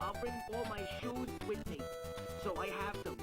I'll bring all my shoes with me, so I have them.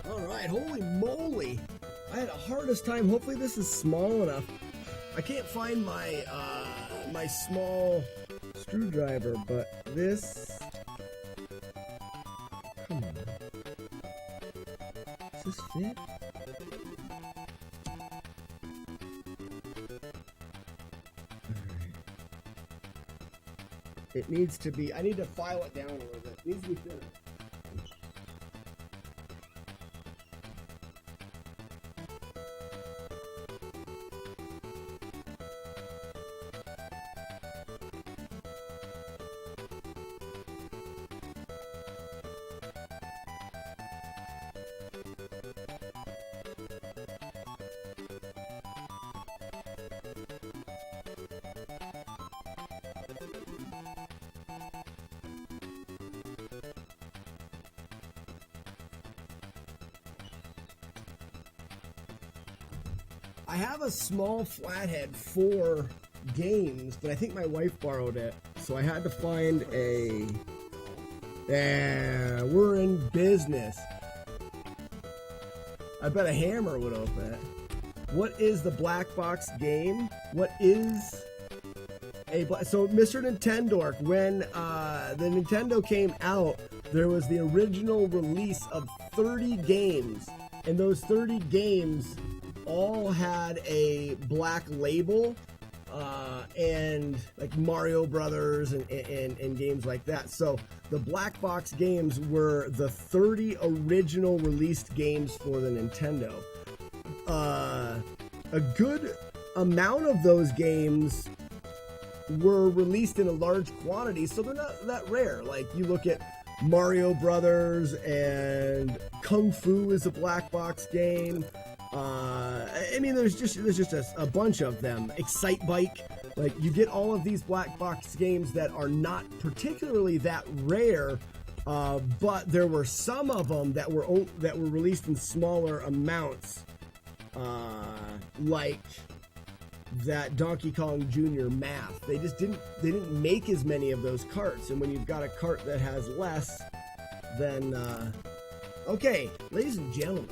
Alright, holy moly! I had a hardest time. Hopefully this is small enough. I can't find my my small screwdriver, but this... Come on. Does this fit? Alright. It needs to be... I need to file it down a little bit. It needs to be thinner. I have a small flathead for games, but I think my wife borrowed it, so I had to find a... Yeah, we're in business. I bet a hammer would open it. What is the black box game? What is a... So, Mr. Nintendo, when the Nintendo came out, there was the original release of 30 games, and those 30 games all had a black label, and like Mario Brothers and games like that. So the black box games were the 30 original released games for the Nintendo. A good amount of those games were released in a large quantity, so they're not that rare. Like you look at Mario Brothers, and Kung Fu is a black box game. I mean, there's just a bunch of them. Excite Bike, like you get all of these black box games that are not particularly that rare, but there were some of them that were released in smaller amounts, like that Donkey Kong Jr. Math. They didn't make as many of those carts, and when you've got a cart that has less, then okay, ladies and gentlemen,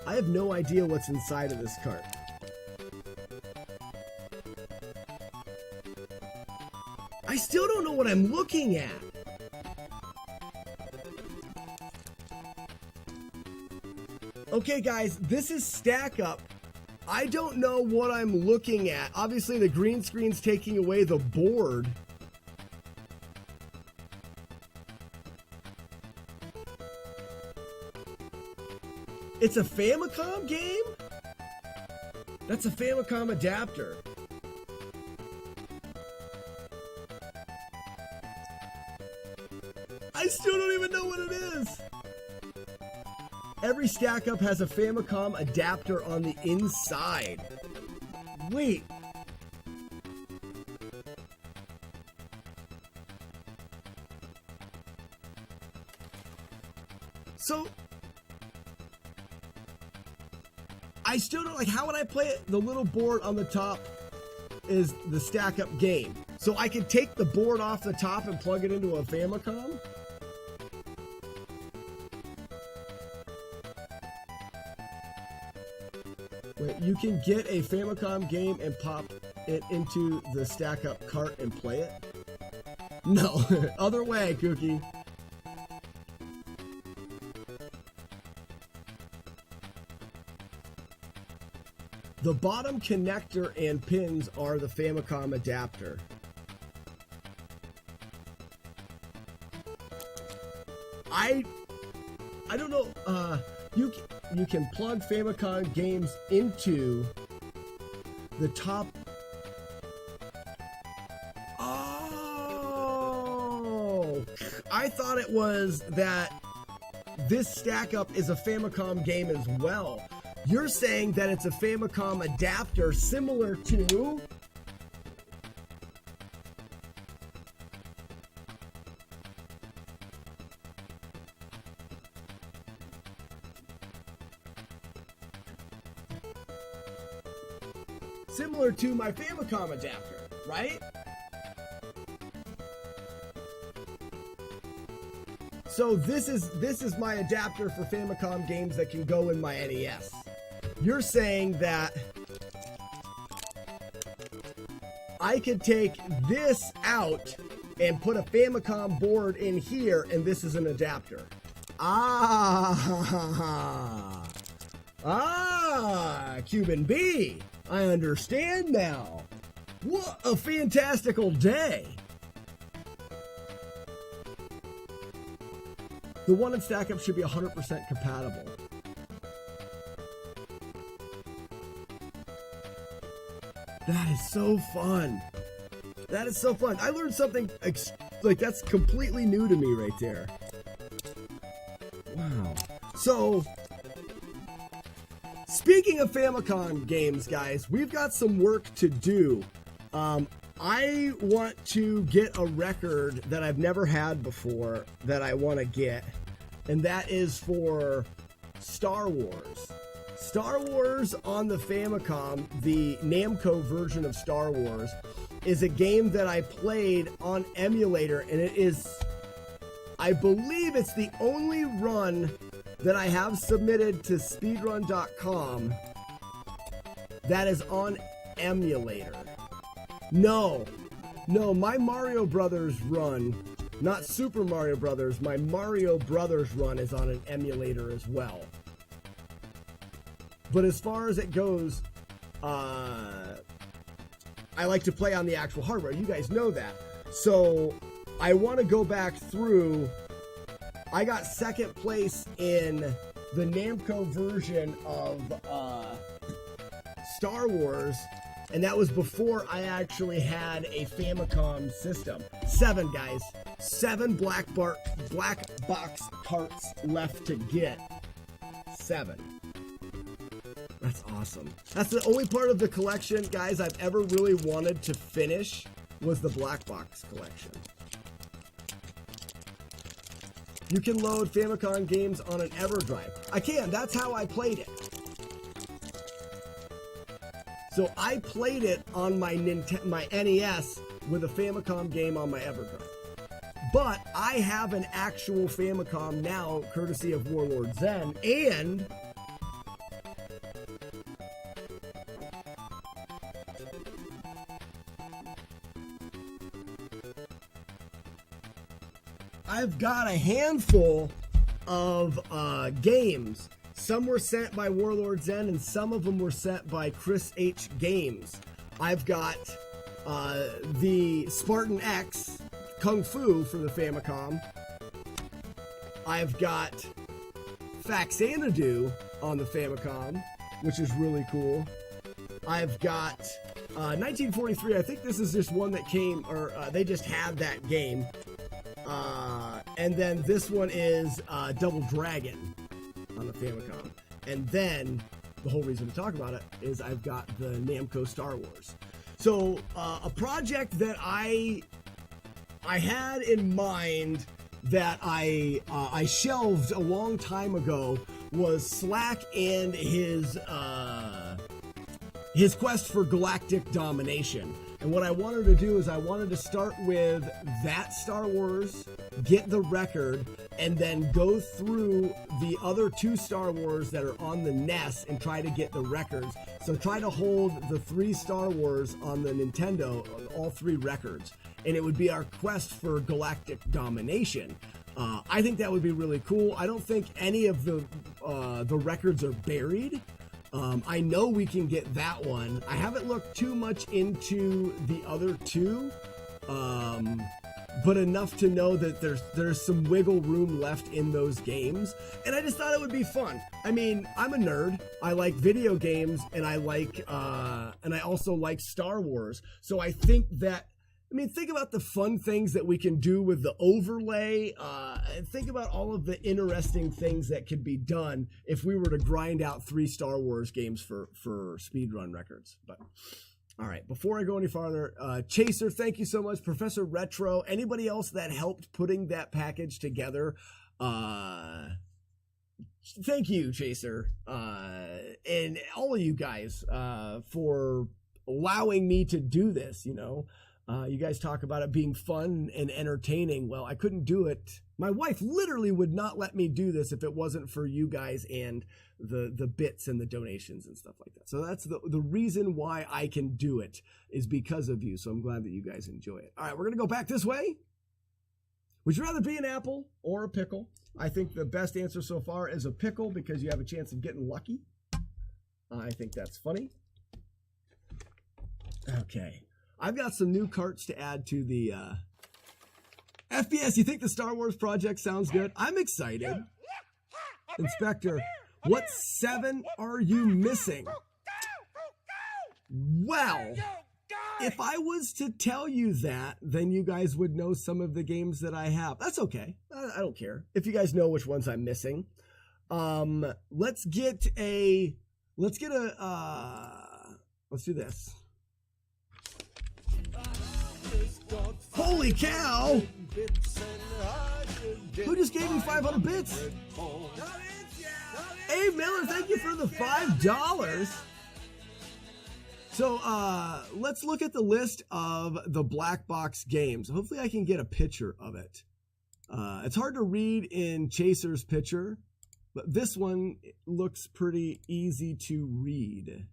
I have no idea what's inside of this cart. I still don't know what I'm looking at. Okay, guys, this is Stack Up. I don't know what I'm looking at. Obviously, the green screen's taking away the board. It's a Famicom game? That's a Famicom adapter. I still don't even know what it is. Every Stack Up has a Famicom adapter on the inside. Wait. So, I still don't, like, how would I play it? The little board on the top is the Stack Up game. So I could take the board off the top and plug it into a Famicom? Wait, you can get a Famicom game and pop it into the Stack Up cart and play it? No, other way, Cookie. The bottom connector and pins are the Famicom adapter. I don't know. You can plug Famicom games into the top. Oh, I thought it was that this Stack Up is a Famicom game as well. You're saying that it's a Famicom adapter similar to... similar to my Famicom adapter, right? So this is my adapter for Famicom games that can go in my NES. You're saying that I could take this out and put a Famicom board in here, and this is an adapter. Cuban B. I understand now. What a fantastical day. The one in Stack Up should be 100% compatible. That is so fun. That is so fun. I learned something like that's completely new to me right there. Wow. So, speaking of Famicom games, guys, we've got some work to do. I want to get a record that I've never had before that I want to get, and that is for Star Wars. Star Wars on the Famicom, the Namco version of Star Wars, is a game that I played on emulator, and it is, I believe it's the only run that I have submitted to speedrun.com that is on emulator. No, my Mario Brothers run, not Super Mario Brothers, my Mario Brothers run is on an emulator as well. But as far as it goes, I like to play on the actual hardware. You guys know that. So I want to go back through. I got second place in the Namco version of Star Wars, And that was before I actually had a Famicom system. 7, guys. 7 black box carts left to get. 7. That's awesome. That's the only part of the collection, guys, I've ever really wanted to finish was the black box collection. You can load Famicom games on an EverDrive. I can. That's how I played it. So I played it on my NES with a Famicom game on my EverDrive. But I have an actual Famicom now, courtesy of Warlord Zen, and I've got a handful of games. Some were sent by Warlord Zen, and some of them were sent by Chris H. Games. I've got the Spartan X Kung Fu for the Famicom. I've got Faxanadu on the Famicom, which is really cool. I've got 1943. I think this is just one that came, or they just had that game. And then this one is Double Dragon on the Famicom. And then the whole reason to talk about it is I've got the Namco Star Wars. So a project that I had in mind that I shelved a long time ago was Slack and his quest for galactic domination. And what I wanted to do is I wanted to start with that Star Wars, get the record, and then go through the other 2 Star Wars that are on the NES and try to get the records. So try to hold the 3 Star Wars on the Nintendo, all 3 records. And it would be our quest for galactic domination. I think that would be really cool. I don't think any of the records are buried. I know we can get that one. I haven't looked too much into the other 2, but enough to know that there's some wiggle room left in those games. And I just thought it would be fun. I mean, I'm a nerd. I like video games, and I also like Star Wars. So I think that, think about the fun things that we can do with the overlay, and think about all of the interesting things that could be done if we were to grind out 3 Star Wars games for speedrun records. But all right, before I go any farther, Chaser, thank you so much. Professor Retro, anybody else that helped putting that package together, thank you, Chaser, and all of you guys for allowing me to do this, you guys talk about it being fun and entertaining. Well, I couldn't do it. My wife literally would not let me do this if it wasn't for you guys and the bits and the donations and stuff like that. So that's the reason why I can do it, is because of you. So I'm glad that you guys enjoy it. All right, we're going to go back this way. Would you rather be an apple or a pickle? I think the best answer so far is a pickle, because you have a chance of getting lucky. I think that's funny. Okay. I've got some new carts to add to the FPS. You think the Star Wars project sounds good? I'm excited. Inspector, what 7 are you missing? Well, if I was to tell you that, then you guys would know some of the games that I have. That's okay. I don't care if you guys know which ones I'm missing. Let's do this. Holy cow! Who just gave me 500 bits? Hey Miller, thank you for the $5. So let's look at the list of the black box games. Hopefully I can get a picture of it. It's hard to read in Chaser's picture, but this one looks pretty easy to read.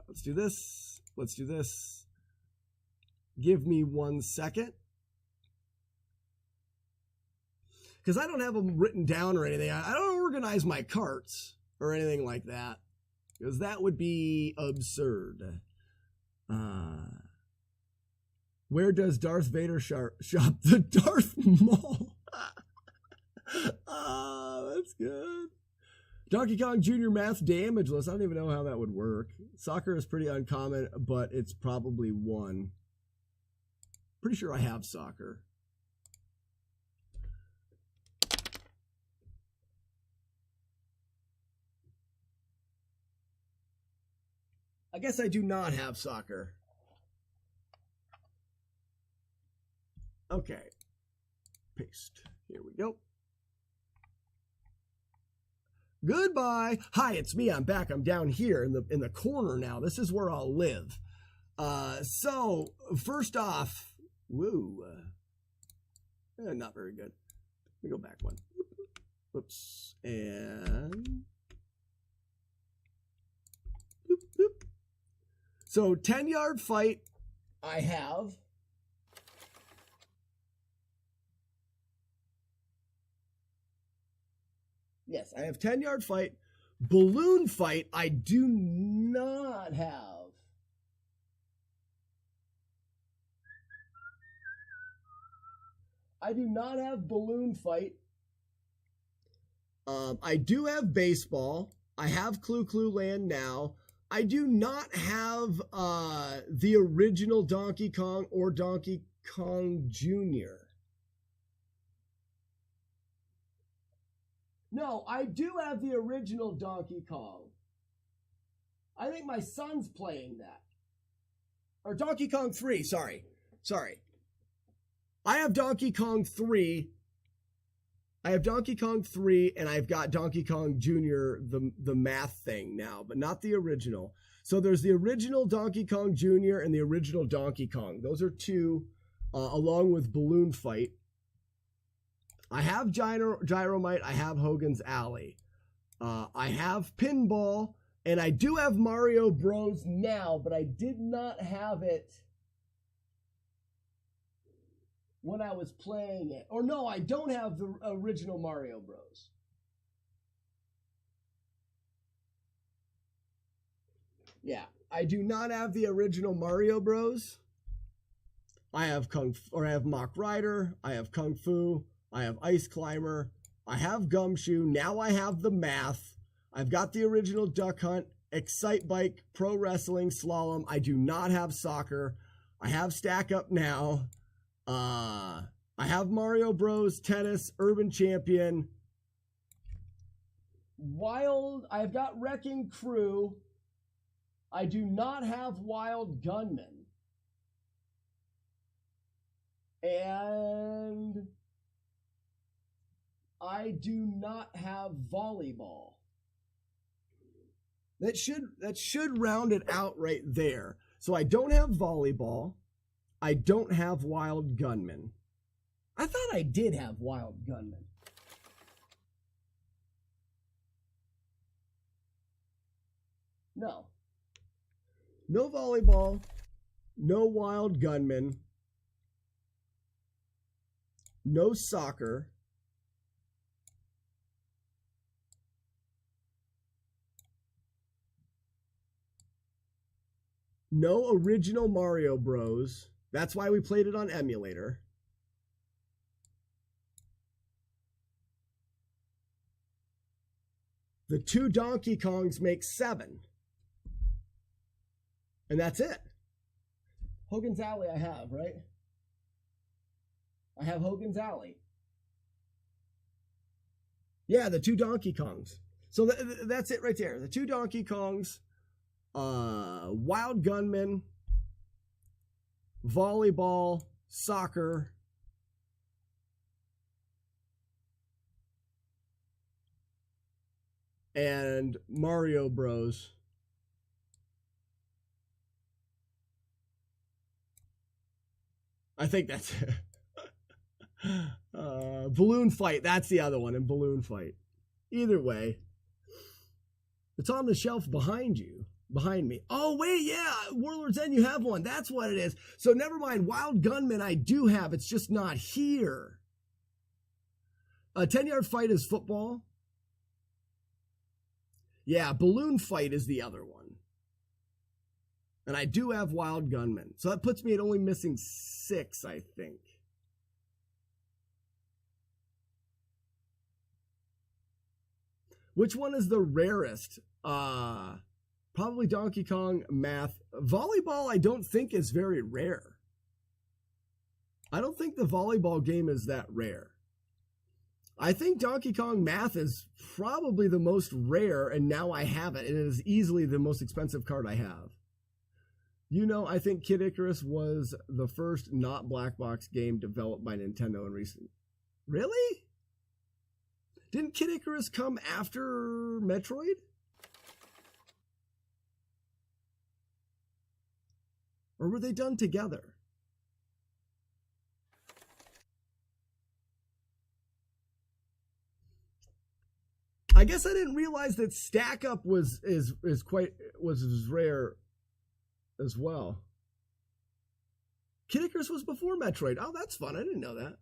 Let's do this. Let's do this. Give me 1 second. Because I don't have them written down or anything. I don't organize my carts or anything like that, because that would be absurd. Where does Darth Vader shop? The Darth Mall. Oh, that's good. Donkey Kong Jr. math damageless. I don't even know how that would work. Soccer is pretty uncommon, but it's probably one. Pretty sure I have soccer. I guess I do not have soccer. Okay. Paste. Here we go. Goodbye. Hi, it's me. I'm back. I'm down here in the corner now. This is where I'll live. So first off, woo. Not very good. Let me go back one. Whoops. And boop, boop. So 10-yard fight I have. Yes, I have 10-yard fight. Balloon fight I do not have. I do not have balloon fight. I do have baseball. I have Clue Clue Land now. I do not have the original Donkey Kong or Donkey Kong Jr. No, I do have the original Donkey Kong. I think my son's playing that. Or Donkey Kong 3, sorry. I have Donkey Kong 3. I have Donkey Kong 3, and I've got Donkey Kong Jr., the math thing now, but not the original. So there's the original Donkey Kong Jr. and the original Donkey Kong. Those are two, along with Balloon Fight. I have Gyromite. I have Hogan's Alley. I have Pinball, and I do have Mario Bros. Now, but I did not have it when I was playing it. Or no, I don't have the original Mario Bros. Yeah, I do not have the original Mario Bros. I have Mach Rider, I have Kung Fu, I have Ice Climber, I have Gumshoe, now I have the math. I've got the original Duck Hunt, Excite Bike, Pro Wrestling, Slalom. I do not have soccer. I have Stack Up Now. I have Mario Bros, Tennis, Urban Champion, Wild. I've got Wrecking Crew. I do not have Wild Gunman. And I do not have Volleyball. That should round it out right there. So I don't have Volleyball. I don't have Wild Gunman. I thought I did have Wild Gunman. No. No Volleyball. No Wild Gunman. No Soccer. No original Mario Bros. That's why we played it on emulator. The two Donkey Kongs make 7. And that's it. Hogan's Alley I have, right? I have Hogan's Alley. Yeah, the two Donkey Kongs. So that's it right there. The two Donkey Kongs, Wild Gunman, Volleyball, Soccer, and Mario Bros. I think that's it. Balloon Fight, that's the other one, and Balloon Fight. Either way, it's on the shelf behind you. Behind me. Oh, wait, yeah. Warlord's End, you have one. That's what it is. So never mind. Wild Gunman I do have. It's just not here. 10-yard fight is football. Yeah, Balloon Fight is the other one. And I do have Wild Gunman. So that puts me at only missing 6, I think. Which one is the rarest? Probably Donkey Kong Math. Volleyball, I don't think is very rare. I don't think the volleyball game is that rare. I think Donkey Kong Math is probably the most rare, and now I have it. And it is easily the most expensive card I have. You know, I think Kid Icarus was the first not black box game developed by Nintendo in recent. Really? Didn't Kid Icarus come after Metroid? Or were they done together? I guess I didn't realize that Stack Up was as rare as well. Kid Icarus was before Metroid. Oh, that's fun. I didn't know that.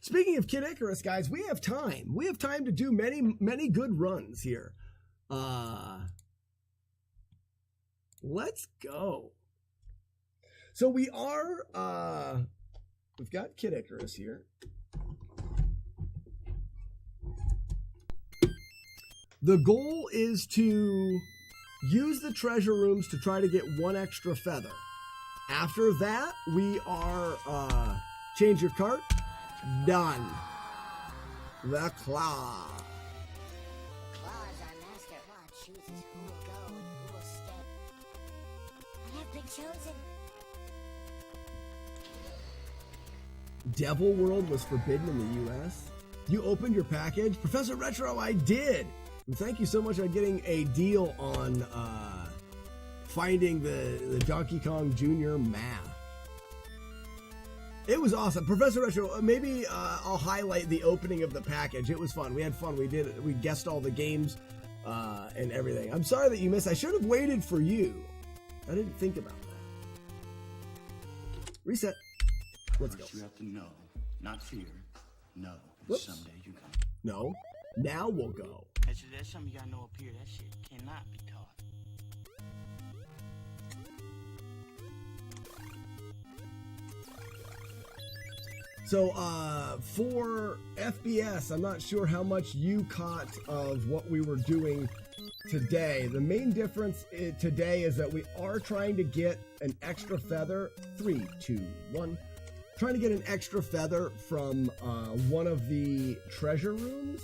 Speaking of Kid Icarus, guys, we have time. We have time to do many good runs here. Let's go. So we are, we've got Kid Icarus here. The goal is to use the treasure rooms to try to get one extra feather. After that, we are, change your cart. Done. The claw. Claw is our master. Claw chooses who will go and who will stay. I have been chosen. Devil World was forbidden in the US. You opened your package? Professor Retro, I did. And thank you so much on getting a deal on finding the Donkey Kong Jr. math. It was awesome. Professor Retro, maybe I'll highlight the opening of the package. It was fun. We had fun. We guessed all the games and everything. I'm sorry that you missed. I should have waited for you. I didn't think about that. Reset. Let's go. You have to know, not fear. No. Whoops. Someday you can. No. Now we'll go. Actually, that's something you gotta know up here. That shit cannot be taught. So, for FBS, I'm not sure how much you caught of what we were doing today. The main difference today is that we are trying to get an extra feather. 3, 2, 1. Trying to get an extra feather from one of the treasure rooms.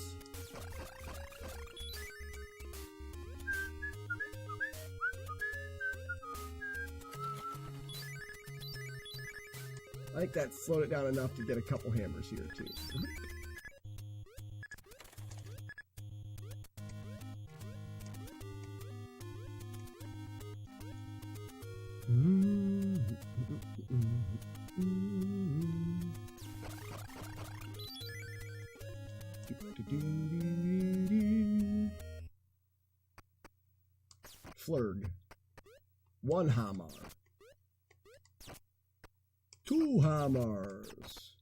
I think that slowed it down enough to get a couple hammers here, too. Flurg. 1 hammer. 2 hammers.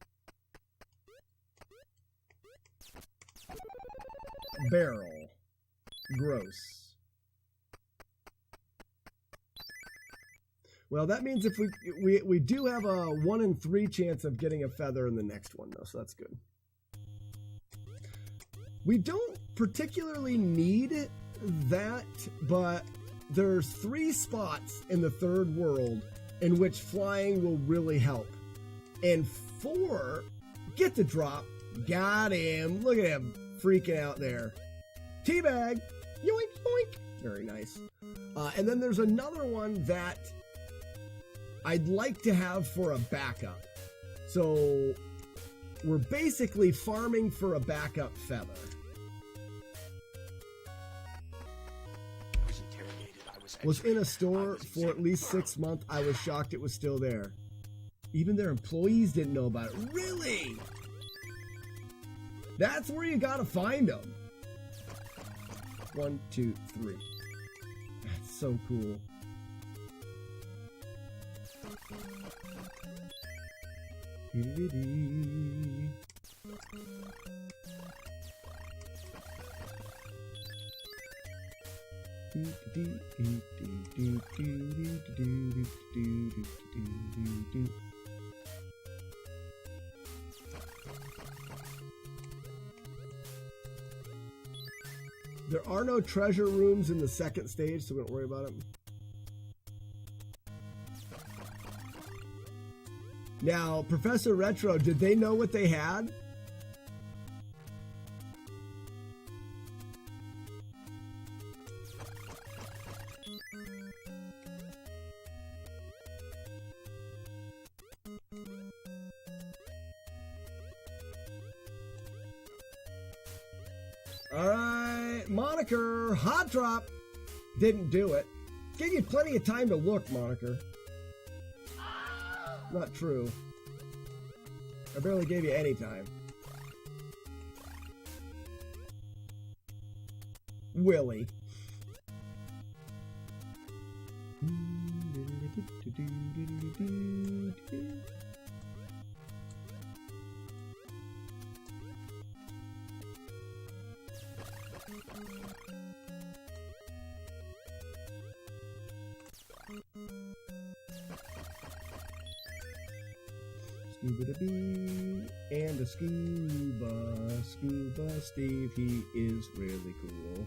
Barrel. Gross. Well, that means if we do have a 1 in 3 chance of getting a feather in the next one, though, so that's good. We don't particularly need that, but there's 3 spots in the third world in which flying will really help. And 4, get the drop. Got him. Look at him freaking out there. Teabag. Yoink, yoink. Very nice. And then there's another one that I'd like to have for a backup. So we're basically farming for a backup feather. Was in a store for at least 6 months. I was shocked it was still there. Even their employees didn't know about it. Really? That's where you gotta find them. 1, 2, 3. That's so cool. There are no treasure rooms in the second stage, so we don't worry about them. Now, Professor Retro, did they know what they had? All right, Moniker, hot drop. Didn't do it. Gave you plenty of time to look, Moniker. Not true. I barely gave you any time. Willie. Scuba-da-bee and a Scuba Steve, he is really cool.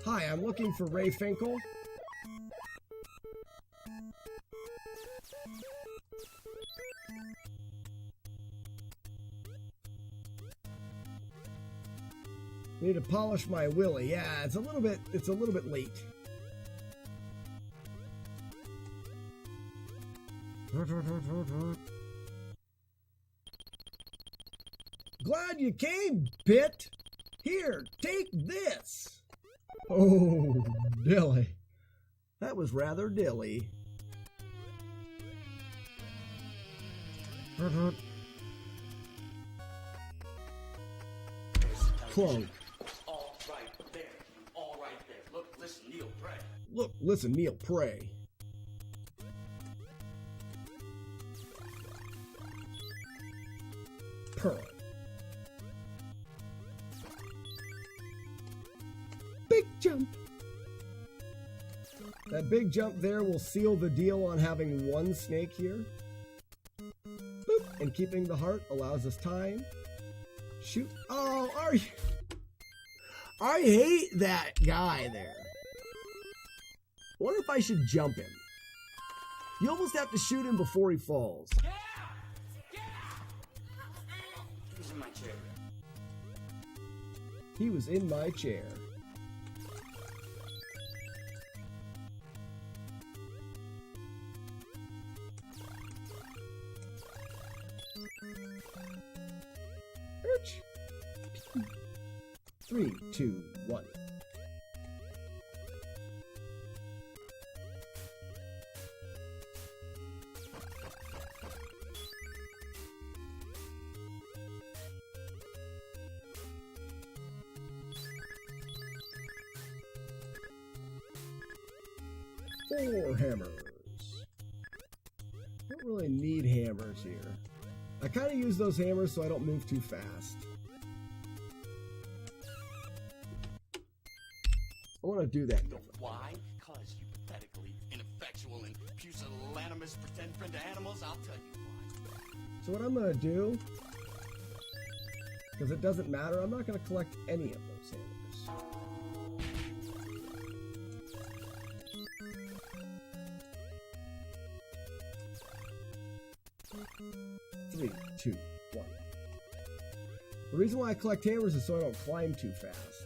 Hi, I'm looking for Ray Finkel. Need to polish my Willie. Yeah, it's a little bit late. Glad you came, Pit. Here, take this. Oh, dilly. That was rather dilly. Clunk. All right there. All right there. Look, listen, kneel, pray. Look, listen, kneel, pray. Pearl. Big jump. That big jump there will seal the deal on having one snake here. Boop. And keeping the heart allows us time. Shoot. Oh, are you? I hate that guy there. I wonder if I should jump him. You almost have to shoot him before he falls. He's in my chair. He was in my chair. Urch. 3, 2, 1. Four hammers. Don't really need hammers here. I kind of use those hammers so I don't move too fast. I want to do that. Why? Because you pathetically ineffectual and pusillanimous pretend friend to animals. I'll tell you why. So what I'm going to do, because it doesn't matter, I'm not going to collect any of those hammers. 3, 2, 1. The reason why I collect hammers is so I don't climb too fast.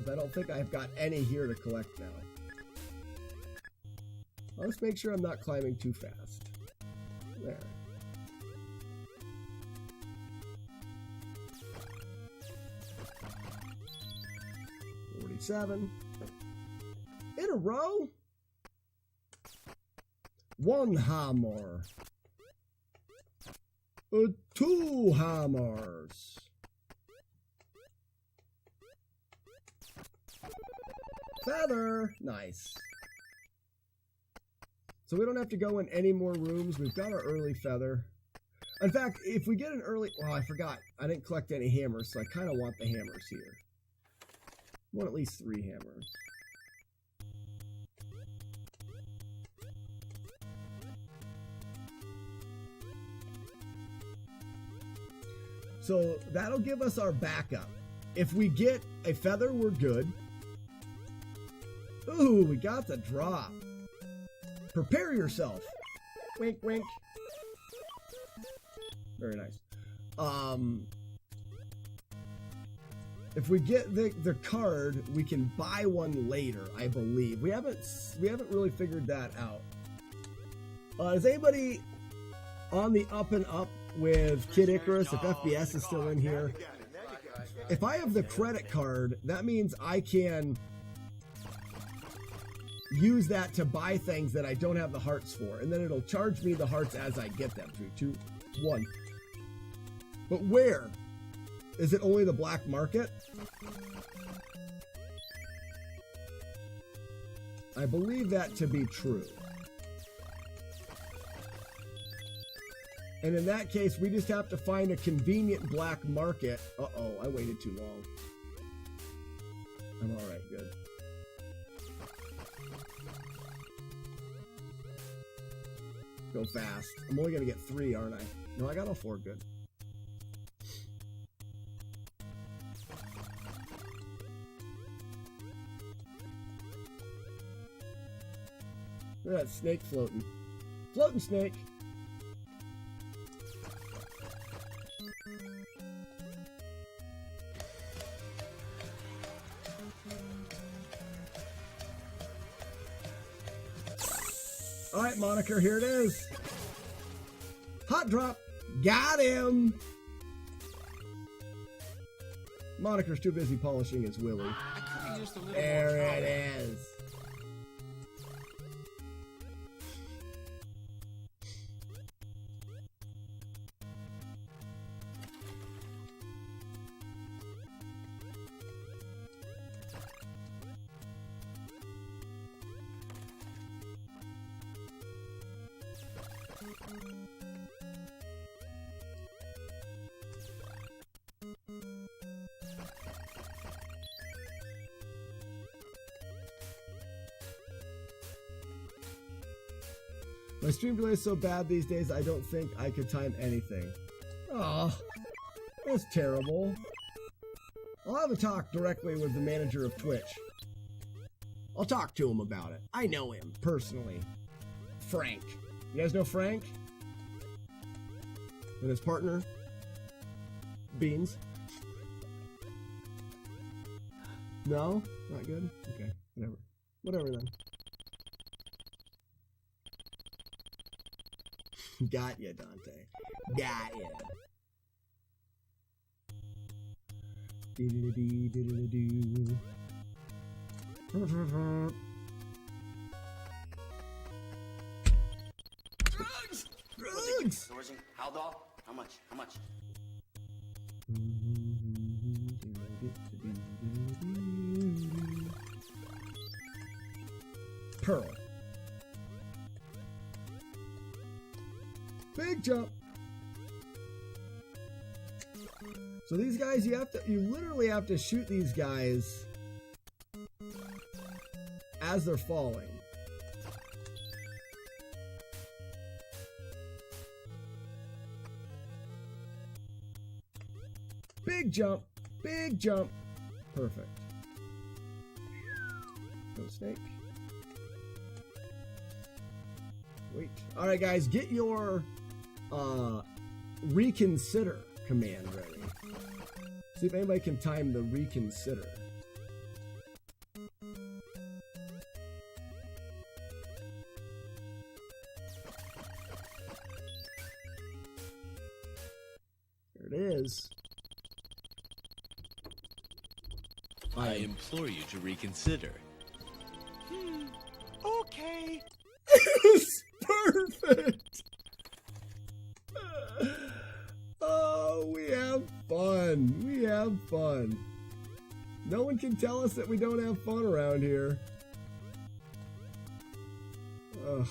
But I don't think I've got any here to collect now. I'll just make sure I'm not climbing too fast. There. $47. In a row? One hammer. 2 hammers. Feather. Nice. So we don't have to go in any more rooms. We've got our early feather. In fact, if we get an early... Oh, I forgot. I didn't collect any hammers, so I kind of want the hammers here. I want at least 3 hammers. So that'll give us our backup. If we get a feather, we're good. Ooh, we got the drop. Prepare yourself. Wink, wink. Very nice. If we get the card, we can buy one later, I believe. We haven't really figured that out. Is anybody on the up and up with Kid Icarus, if FBS is still in here? If I have the credit card, that means I can use that to buy things that I don't have the hearts for, and then it'll charge me the hearts as I get them. 3, 2, 1. But where? Is it only the black market? I believe that to be true. And in that case, we just have to find a convenient black market. Uh-oh, I waited too long. I'm all right, good. Go fast. I'm only gonna get 3, aren't I? No, I got all 4, good. Look at that snake floating. Floating snake. All right, Moniker, here it is. Hot drop. Got him. Moniker's too busy polishing his willy. There it is. My stream delay is so bad these days, I don't think I could time anything. Oh, that's terrible. I'll have a talk directly with the manager of Twitch. I'll talk to him about it. I know him, personally. Frank. You guys know Frank? And his partner? Beans? No? Not good? Okay, whatever. Whatever then. Got ya, Dante. Got ya. Diddle-dee-diddle-doo. Drugs! Drugs! Sourcing? Haldol? How much? How much? Pearl. Big jump. So these guys, you literally have to shoot these guys as they're falling. Big jump, big jump. Perfect. No snake. Wait. All right, guys, get your reconsider command ready. See if anybody can time the reconsider. There it is. I implore you to reconsider. Okay. Perfect. Oh, we have fun. We have fun. No one can tell us that we don't have fun around here. Ugh.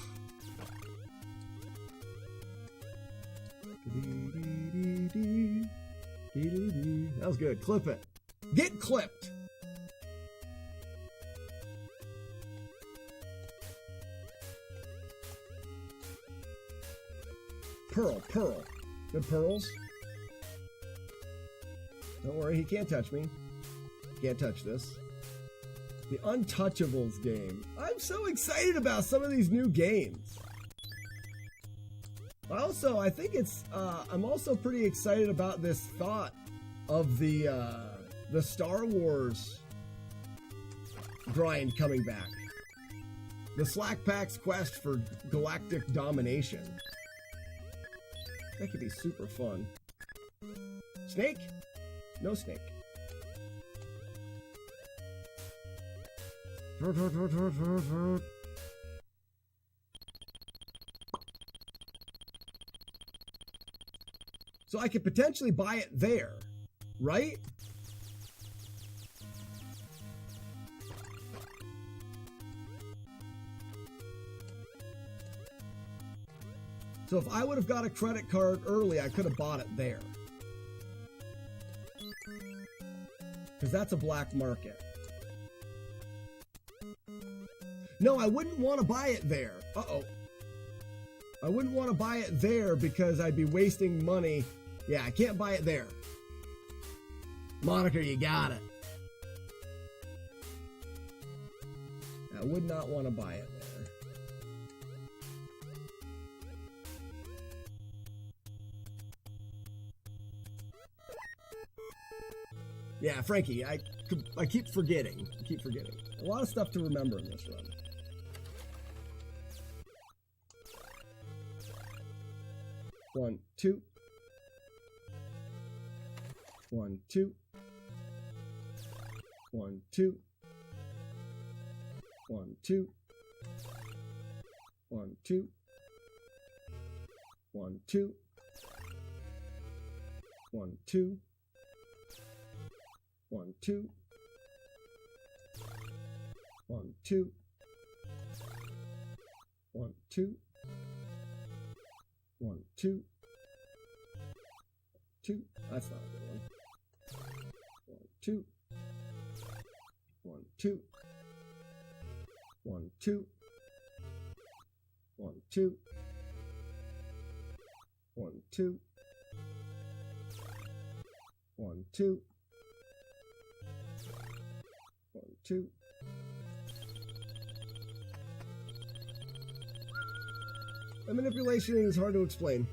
That was good. Clip it. Get clipped. Pearl, pearl. Good pearls. Don't worry, he can't touch me. Can't touch this. The Untouchables game. I'm so excited about some of these new games. Also, I think it's, I'm also pretty excited about this thought of the Star Wars grind coming back. The Slackpack's quest for galactic domination. That could be super fun. Snake? No snake. So I could potentially buy it there, right? So if I would have got a credit card early, I could have bought it there. Because that's a black market. No, I wouldn't want to buy it there. Uh-oh. I wouldn't want to buy it there because I'd be wasting money. Yeah, I can't buy it there. Moniker, you got it. I would not want to buy it there. Yeah, Frankie, I keep forgetting. I keep forgetting. A lot of stuff to remember in this run. One, two. 1, 2. 1, 2. 1, 2. 1, 2. 1, 2. 1, 2. 1, 2. 1, 2. 1, 2. 1, 2. 2. That's not a good one. 1, 2. 1, 2. 1, 2. 1, 2. 1, 2. 1, 2. 1, 2. The manipulation is hard to explain.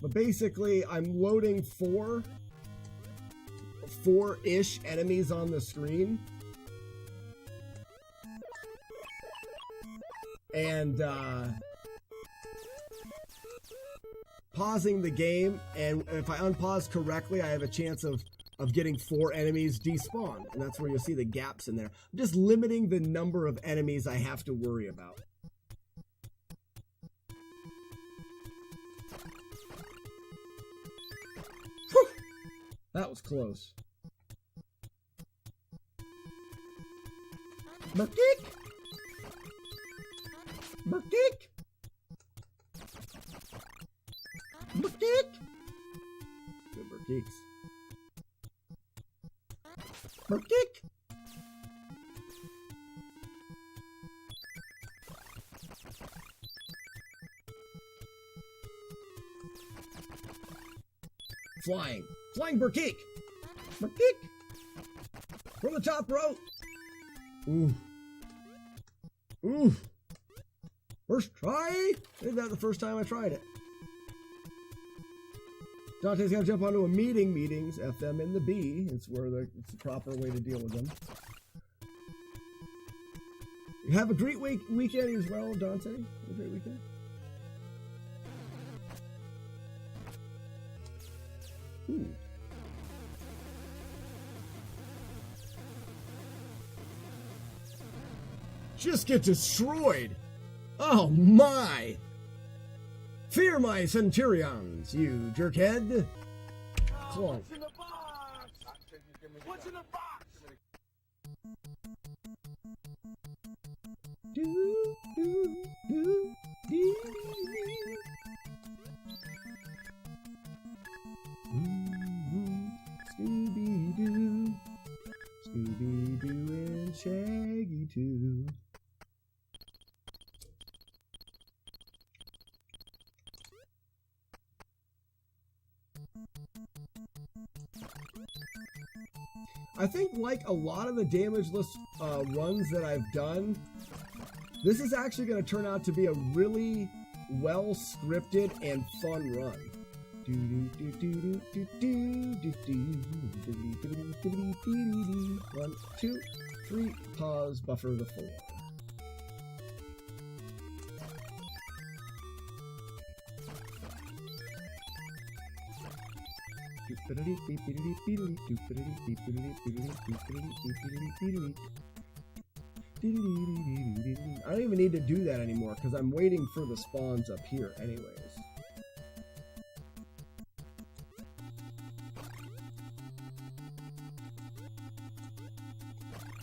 But basically, I'm loading four-ish enemies on the screen. And pausing the game, and if I unpause correctly, I have a chance of getting 4 enemies despawn. And that's where you'll see the gaps in there. I'm just limiting the number of enemies I have to worry about. Whew! That was close. Burkick! Burkick! Burkick! Good Burkicks. Burkick! Flying. Flying Burkick! Burkick! From the top rope! Ooh. Ooh. First try? Did that the first time I tried it. Dante's got to jump onto a meeting. Meetings, FM and the B. It's where it's the proper way to deal with them. You have a great weekend as well, Dante. Have a great weekend. Ooh. Just get destroyed. Oh my! Fear my centurions, you jerkhead! Clunk. What's in the box? What's in the box? Do, do, do, do. Scooby-Doo, Scooby-Doo and Shaggy too. I think, like a lot of the damageless runs that I've done, this is actually going to turn out to be a really well scripted and fun run. 1, 2, 3, pause, buffer the 4. I don't even need to do that anymore because I'm waiting for the spawns up here anyways.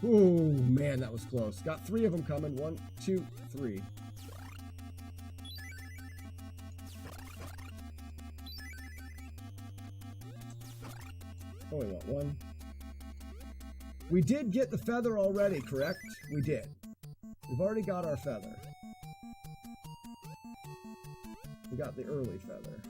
Oh man, that was close. Got 3 of them coming. 1, 2, 3. Only want 1. We did get the feather already, correct? We did. We've already got our feather. We got the early feather.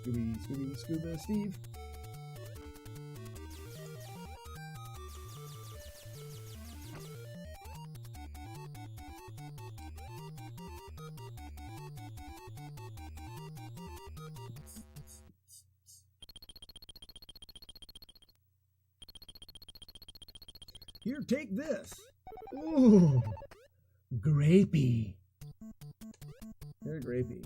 Scooby, Scooby, Scuba Steve. Here, take this. Ooh, grapey. Very grapey.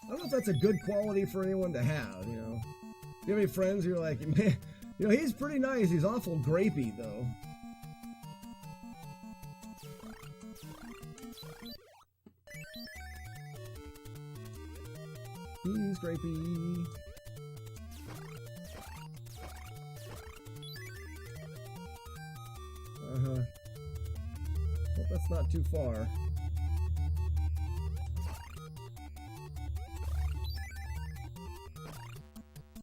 I don't know if that's a good quality for anyone to have, you know. Do you have any friends who are like, man, you know, he's pretty nice. He's awful grapey, though. He's grapey. Hope that's not too far.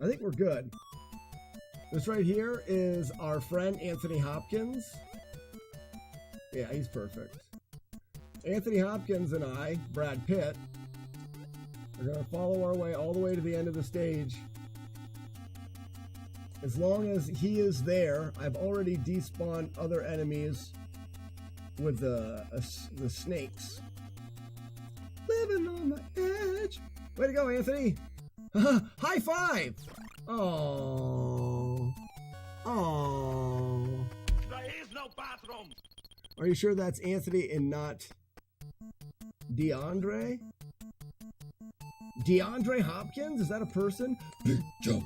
I think we're good. This right here is our friend Anthony Hopkins. Yeah, he's perfect. Anthony Hopkins and I, Brad Pitt, are going to follow our way all the way to the end of the stage. As long as he is there, I've already despawned other enemies with the snakes. Living on the edge. Way to go, Anthony. High five. Oh. Oh. There is no bathroom. Are you sure that's Anthony and not DeAndre? DeAndre Hopkins? Is that a person? Big jump.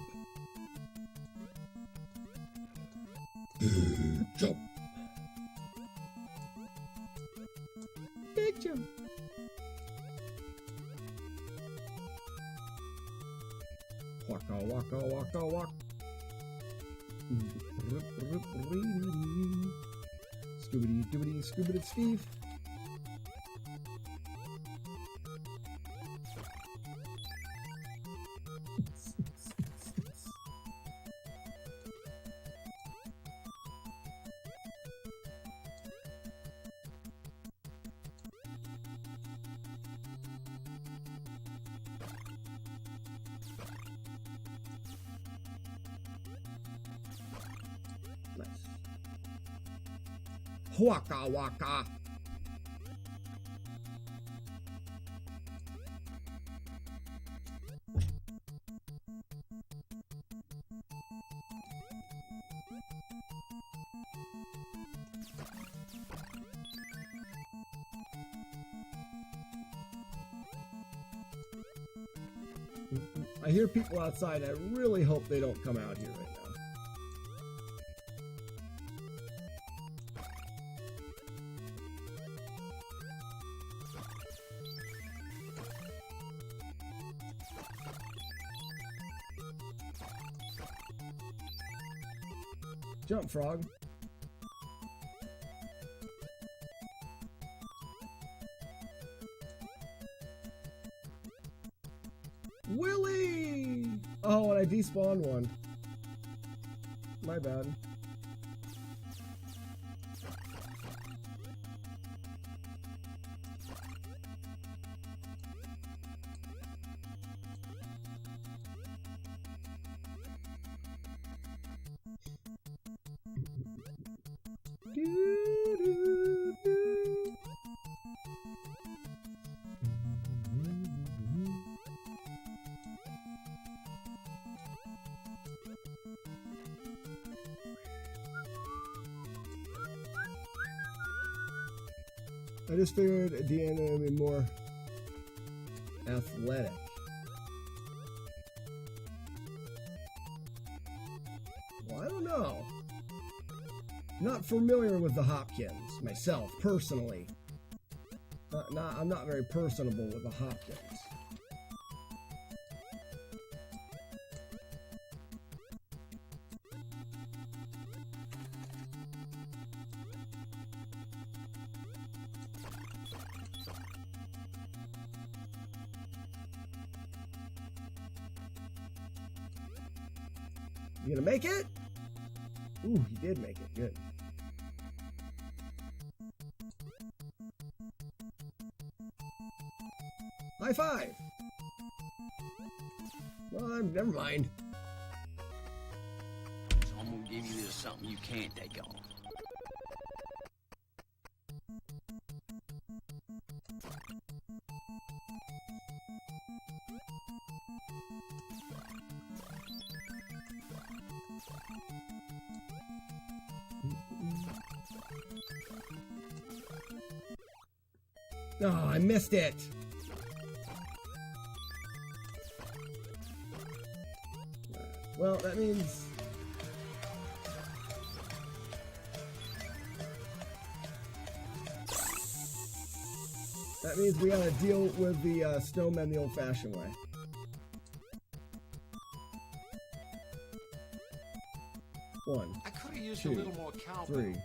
Big jump. Big jump. Waka waka waka waka. Scoobity doobity scoobity Steve. Waka waka. I hear people outside. I really hope they don't come out here right now. Jump, frog. Willie! Oh, and I despawned one. My bad. I just figured Deanna would be more athletic. Well, I don't know. Not familiar with the Hopkins myself, personally. I'm not very personable with the Hopkins. You gonna make it? Ooh, he did make it. Good. High five! Well, never mind. So I'm gonna give you something you can't take on. Oh, I missed it. Well, that means... That means we gotta deal with the snowmen the old-fashioned way. One, I could have used two, a little more cowbell. 3,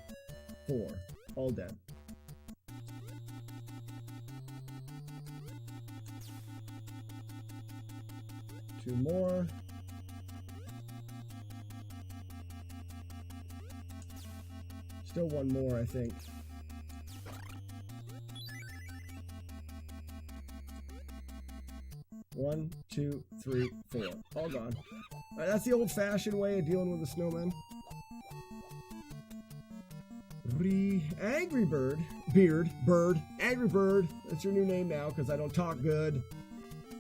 4, all dead. Two more. Still one more, I think. One, two, 3, 4. All gone. All right, that's the old-fashioned way of dealing with the snowmen. Angry Bird. Angry Bird. That's your new name now, because I don't talk good.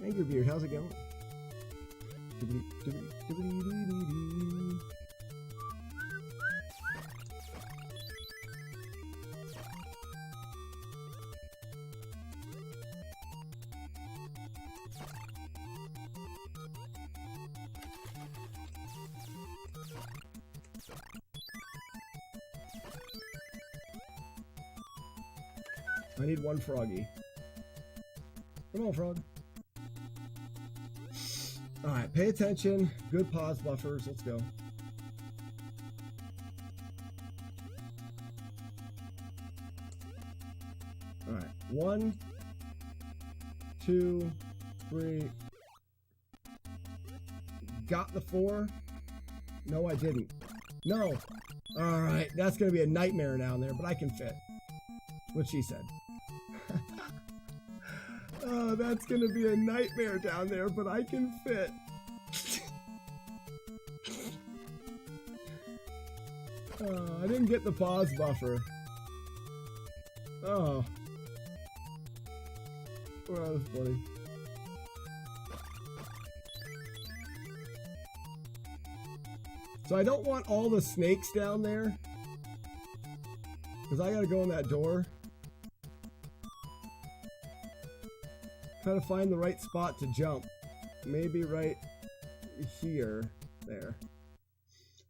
Angry Beard, how's it going? I need one froggy. Come on, frog. Alright, pay attention. Good pause buffers. Let's go. Alright. 1, 2, 3. Got the 4. No, I didn't. No. Alright, that's going to be a nightmare down there, but I can fit. What she said. Oh, that's going to be a nightmare down there, but I can fit. Oh, I didn't get the pause buffer. Oh. Well, that's funny. So I don't want all the snakes down there, because I got to go in that door. Try to find the right spot to jump. Maybe right here. There.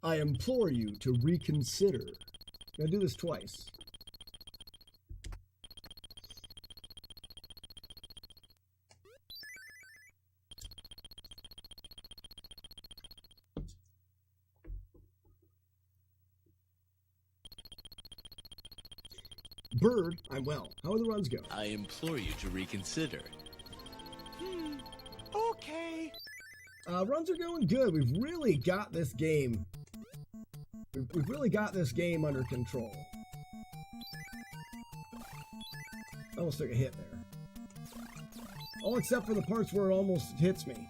I implore you to reconsider. I'm gonna do this twice. Bird, I'm well. How are the runs going? I implore you to reconsider. Okay. Runs are going good. We've really got this game we've really got this game under control. Almost took a hit there. All except for the parts where it almost hits me.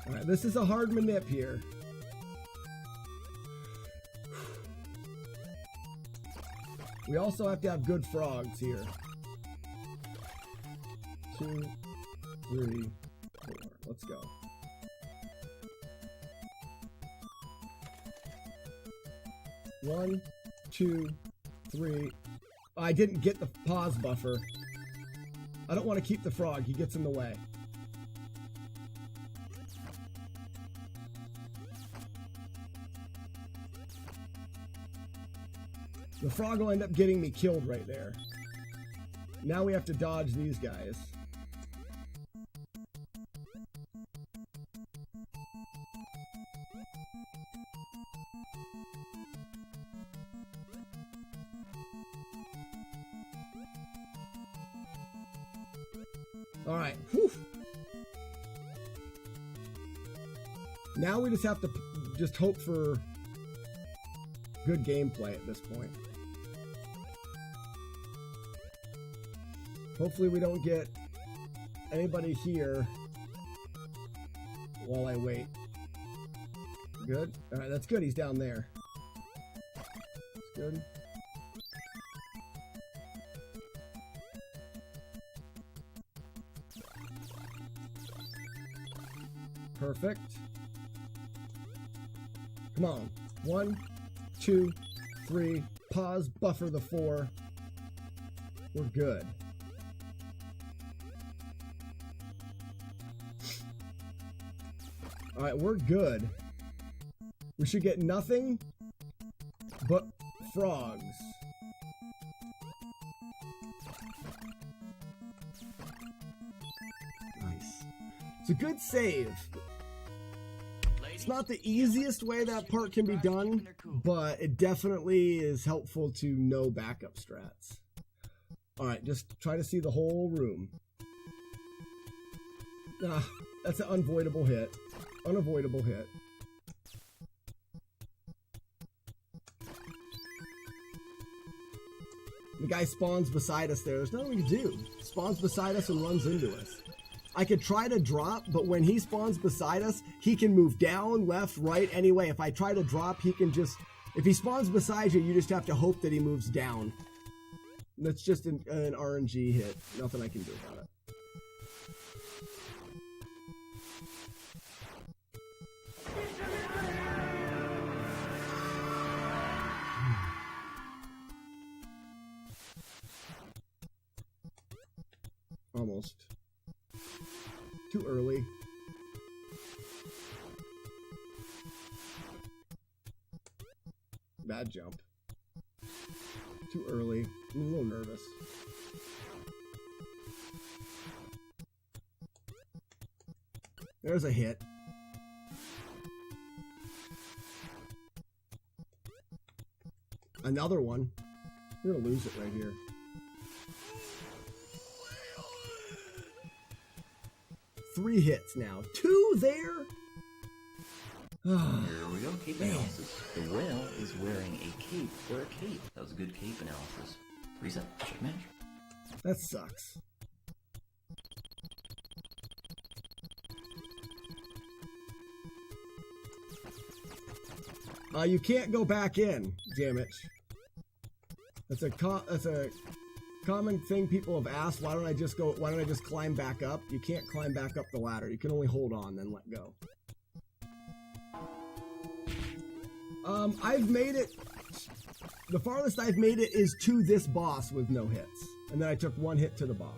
Alright, this is a hard manip here. We also have to have good frogs here. 2, 3, 4. Let's go. One, 2, 3. Oh, I didn't get the pause buffer. I don't want to keep the frog. He gets in the way. The frog will end up getting me killed right there. Now we have to dodge these guys. All right. Whew. Now we just have to just hope for good gameplay at this point. Hopefully we don't get anybody here while I wait. Good. All right, that's good. He's down there. That's good. Perfect. Come on. 1, 2, 3. Pause. Buffer the 4. We're good. All right, we're good. We should get nothing but frogs. Nice. It's a good save. It's not the easiest way that part can be done, but it definitely is helpful to know backup strats. All right, just try to see the whole room. Ah, that's an unavoidable hit. Unavoidable hit. The guy spawns beside us there. There's nothing we can do. Spawns beside us and runs into us. I could try to drop, but when he spawns beside us, he can move down, left, right, anyway. If I try to drop, he can just... If he spawns beside you, you just have to hope that he moves down. That's just an RNG hit. Nothing I can do about it. Almost. Too early. Bad jump. Too early. I'm a little nervous. There's a hit. Another one. We're gonna lose it right here. Three hits now. 2 there? Here we go, cape analysis. The whale is wearing a cape or a cape. That was a good cape analysis. Reset, check match. That sucks. You can't go back in, damn it. That's a common thing people have asked. Why don't I just climb back up? You can't climb back up the ladder. You can only hold on, then let go. I've made it. The farthest I've made it is to this boss with no hits. And then I took 1 hit to the boss.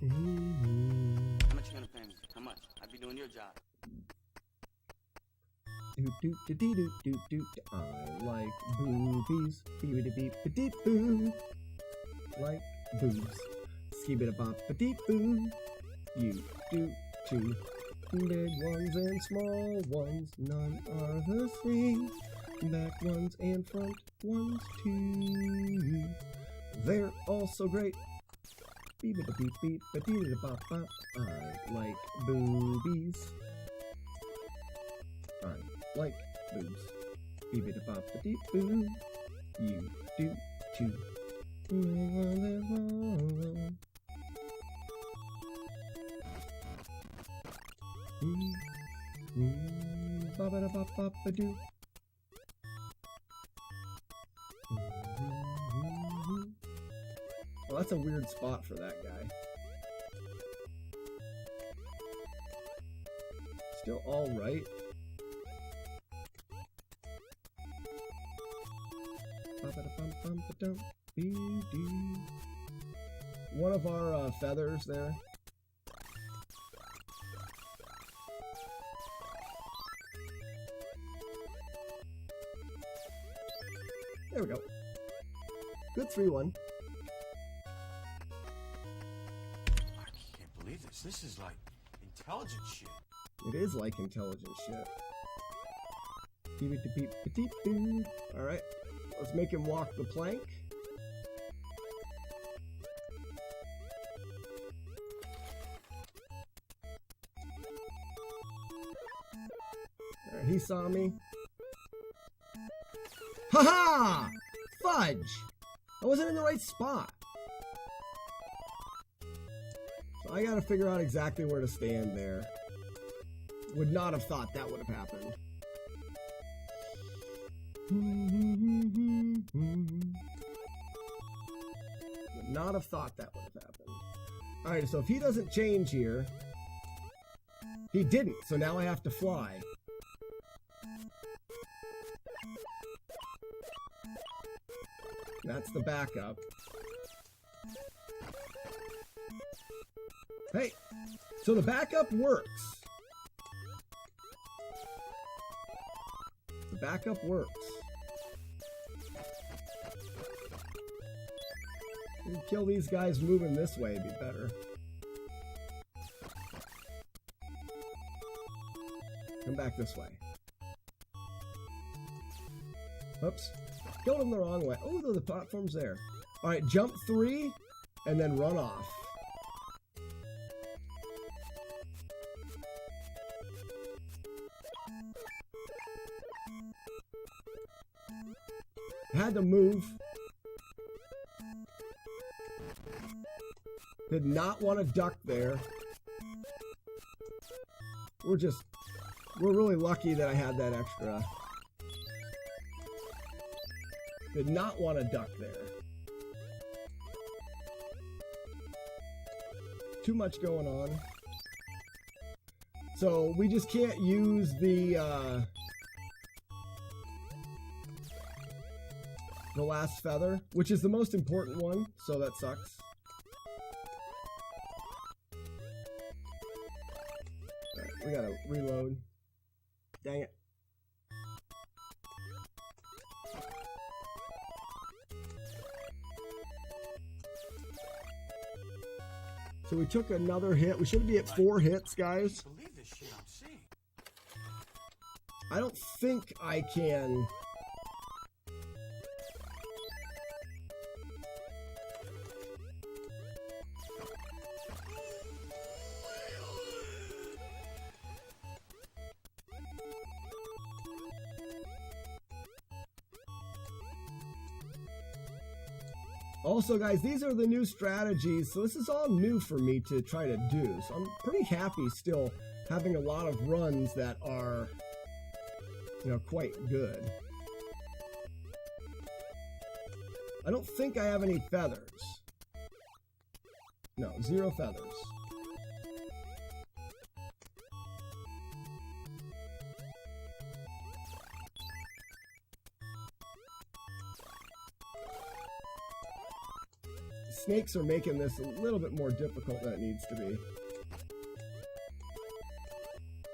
How much you gonna pay me? How much? I'd be doing your job. I like boobies. Beep boo. Like boobs. Skibidi-bop-a-dee-boo. You do too. Big ones and small ones, none are the same. Back ones and front ones too. They're all so great. Beep-a-da-beep-beep-a-dee-da-bop-bop. I like boobies. I like boobs. Beep-a-da-bop-a-dee-boo. You do too. Ba-ba-da-bop-bop-a-doo. Well, that's a weird spot for that guy. Still all right. One of our feathers there. There we go. Good 3-1. I can't believe this. This is like intelligent shit. It is like intelligent shit. Alright, let's make him walk the plank. Alright, he saw me. Haha! Fudge! I wasn't in the right spot. So I gotta figure out exactly where to stand there. Would not have thought that would have happened. Would not have thought that would have happened. Alright, so if he doesn't change here... He didn't, so now I have to fly. That's the backup. Hey, so the backup works. The backup works. Kill these guys moving this way would be better. Come back this way. Oops. Killed him the wrong way. Oh, the platform's there. Alright, jump 3 and then run off. Had to move. Did not want to duck there. We're really lucky that I had that extra. Did not want to duck there. Too much going on. So we just can't use the last feather, which is the most important one, so that sucks. Alright, we gotta reload. Dang it. So we took another hit. We should be at 4 hits, guys. I can't believe this shit I'm seeing. I don't think I can... Also, guys, these are the new strategies, so this is all new for me to try to do. So I'm pretty happy still having a lot of runs that are, you know, quite good. I don't think I have any feathers. No, 0 feathers. snakes are making this a little bit more difficult than it needs to be.